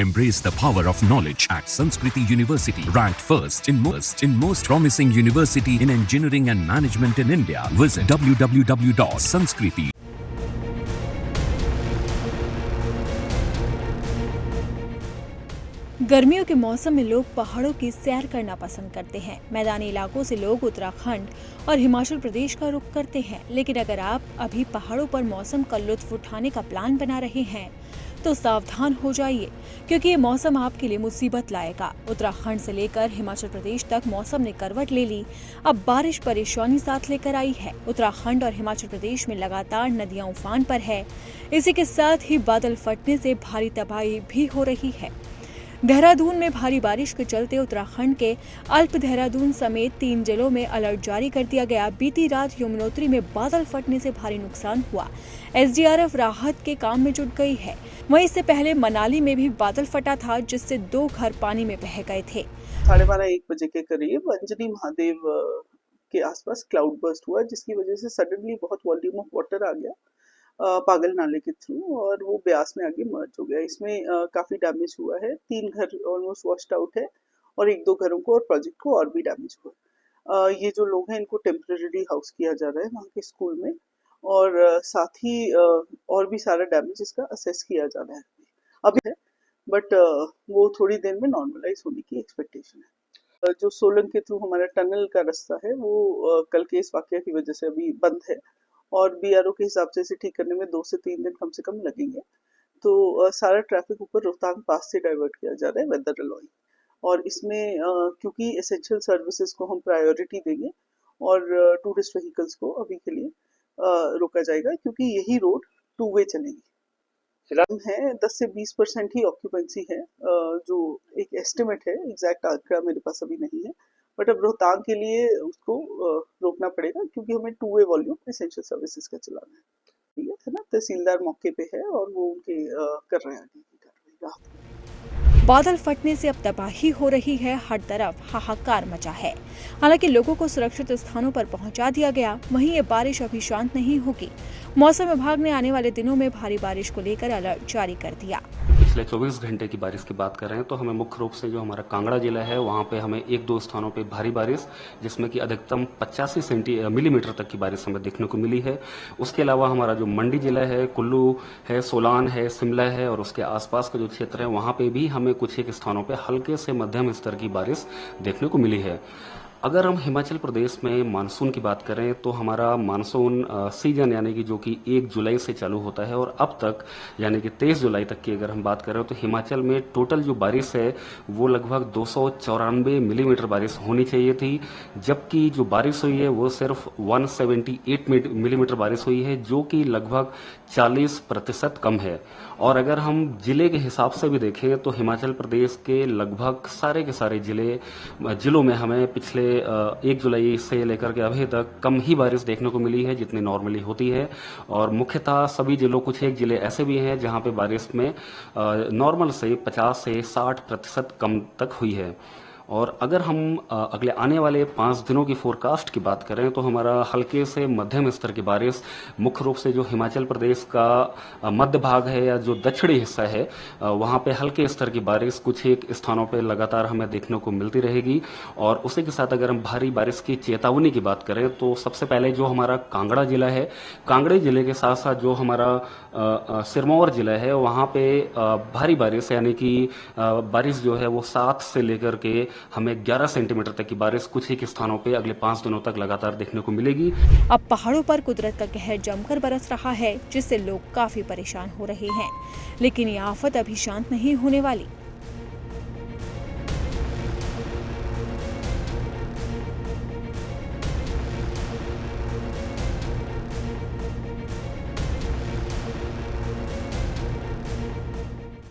Embrace the power of knowledge at Sanskriti University, ranked first in most promising university in engineering and management in India. Visit www.sanskriti. गर्मियों के मौसम में लोग पहाड़ों की सैर करना पसंद करते हैं। मैदानी इलाकों से लोग उत्तराखंड और हिमाचल प्रदेश का रुख करते हैं। लेकिन अगर आप अभी पहाड़ों पर मौसम का लुत्फ उठाने का प्लान बना रहे हैं तो सावधान हो जाइए, क्योंकि ये मौसम आपके लिए मुसीबत लाएगा। उत्तराखंड से लेकर हिमाचल प्रदेश तक मौसम ने करवट ले ली। अब बारिश परेशानी साथ लेकर आई है। उत्तराखंड और हिमाचल प्रदेश में लगातार नदियां उफान पर है। इसी के साथ ही बादल फटने से भारी तबाही भी हो रही है। देहरादून में भारी बारिश के चलते उत्तराखंड के अल्प देहरादून समेत 3 जिलों में अलर्ट जारी कर दिया गया। बीती रात यमुनोत्री में बादल फटने से भारी नुकसान हुआ। एसडीआरएफ राहत के काम में जुट गई है। वहीं इससे पहले मनाली में भी बादल फटा था, जिससे 2 घर पानी में बह गए थे। 12:30-1 बजे के करीब अंजनी महादेव के आसपास क्लाउड बर्स्ट हुआ, जिसकी वजह से सडनली बहुत वॉल्यूम ऑफ वाटर आ गया पागल नाले के थ्रू, और वो ब्यास में आगे मर्ज हो गया। इसमें काफी डैमेज हुआ है। 3 घर ऑलमोस्ट वॉश्ड आउट है और 1-2 घरों को और प्रोजेक्ट को और भी डैमेज हुआ। ये जो लोग हैं इनको टेम्परेरी हाउस किया जा रहा है वहाँ के स्कूल में, और साथ ही और भी सारा डैमेज इसका असेस किया जा रहा है अभी है, बट वो थोड़ी देर में नॉर्मलाइज होने की एक्सपेक्टेशन है। जो सोलंग के थ्रू हमारा टनल का रास्ता है वो कल के इस वाकया की वजह से अभी बंद है, और बीआरओ के हिसाब से इसे ठीक करने में 2 से 3 दिन कम से कम लगेंगे। तो सारा ट्रैफिक ऊपर रोहतांग पास से डाइवर्ट किया जा रहा है वेदर अलॉइंग, और इसमें क्योंकि एसेंशियल सर्विसेज को हम प्रायोरिटी देंगे और टूरिस्ट व्हीकल्स को अभी के लिए रोका जाएगा, क्योंकि यही रोड 2 वे चलेगी। फिलहाल है 10 से 20% ही ऑक्यूपेंसी है, जो एक एस्टिमेट है, एग्जैक्ट आंकड़ा मेरे पास अभी नहीं है, बट अब रोहतांग के लिए उसको रोकना पड़ेगा, क्योंकि हमें 2 वे वॉल्यूम एसेंशियल सर्विसेज का चलाना है। ठीक है ना, तहसीलदार मौके पे है और वो उनके कर रहे हैं आगे की कार्रवाई। बादल फटने से अब तबाही हो रही है। हर तरफ हाहाकार मचा है। हालांकि लोगों को सुरक्षित स्थानों पर पहुंचा दिया गया, वहीं ये बारिश अभी शांत नहीं होगी। मौसम विभाग ने आने वाले दिनों में भारी बारिश को लेकर अलर्ट जारी कर दिया। पिछले 24 घंटे की बारिश की बात कर रहे हैं तो हमें मुख्य रूप से जो हमारा कांगड़ा जिला है वहां पे हमें 1-2 स्थानों पे भारी बारिश, जिसमें कि अधिकतम 85 मिलीमीटर तक की बारिश हमें देखने को मिली है। उसके अलावा हमारा जो मंडी जिला है, कुल्लू है, सोलान है, शिमला है और उसके आसपास का जो क्षेत्र है वहां पे भी हमें कुछ एक स्थानों पे हल्के से मध्यम स्तर की बारिश देखने को मिली है। अगर हम हिमाचल प्रदेश में मानसून की बात करें तो हमारा मानसून सीजन यानी कि जो कि 1 जुलाई से चालू होता है और अब तक यानी कि 23 जुलाई तक की अगर हम बात करें तो हिमाचल में टोटल जो बारिश है वो लगभग 294 मिलीमीटर बारिश होनी चाहिए थी, जबकि जो बारिश हुई है वो सिर्फ 178 मिलीमीटर बारिश हुई है, जो कि लगभग 40% कम है। और अगर हम जिले के हिसाब से भी देखें तो हिमाचल प्रदेश के लगभग सारे के सारे जिलों में हमें पिछले 1 जुलाई से लेकर के अभी तक कम ही बारिश देखने को मिली है जितनी नॉर्मली होती है। और मुख्यतः सभी जिलों, कुछ एक जिले ऐसे भी हैं जहां पे बारिश में नॉर्मल से 50 से 60% कम तक हुई है। और अगर हम अगले आने वाले 5 दिनों की फोरकास्ट की बात करें तो हमारा हल्के से मध्यम स्तर की बारिश मुख्य रूप से जो हिमाचल प्रदेश का मध्य भाग है या जो दक्षिणी हिस्सा है वहां पे हल्के स्तर की बारिश कुछ एक स्थानों पे लगातार हमें देखने को मिलती रहेगी। और उसी के साथ अगर हम भारी बारिश की चेतावनी की बात करें तो सबसे पहले जो हमारा कांगड़ा जिला है, कांगड़े जिले के साथ साथ जो हमारा सिरमौर जिला है वहां पे भारी बारिश यानी कि बारिश जो है वो 7 से लेकर के हमें 11 सेंटीमीटर तक की बारिश कुछ ही स्थानों पे अगले 5 दिनों तक लगातार देखने को मिलेगी। अब पहाड़ों पर कुदरत का कहर जमकर बरस रहा है, जिससे लोग काफी परेशान हो रहे हैं। लेकिन ये आफत अभी शांत नहीं होने वाली।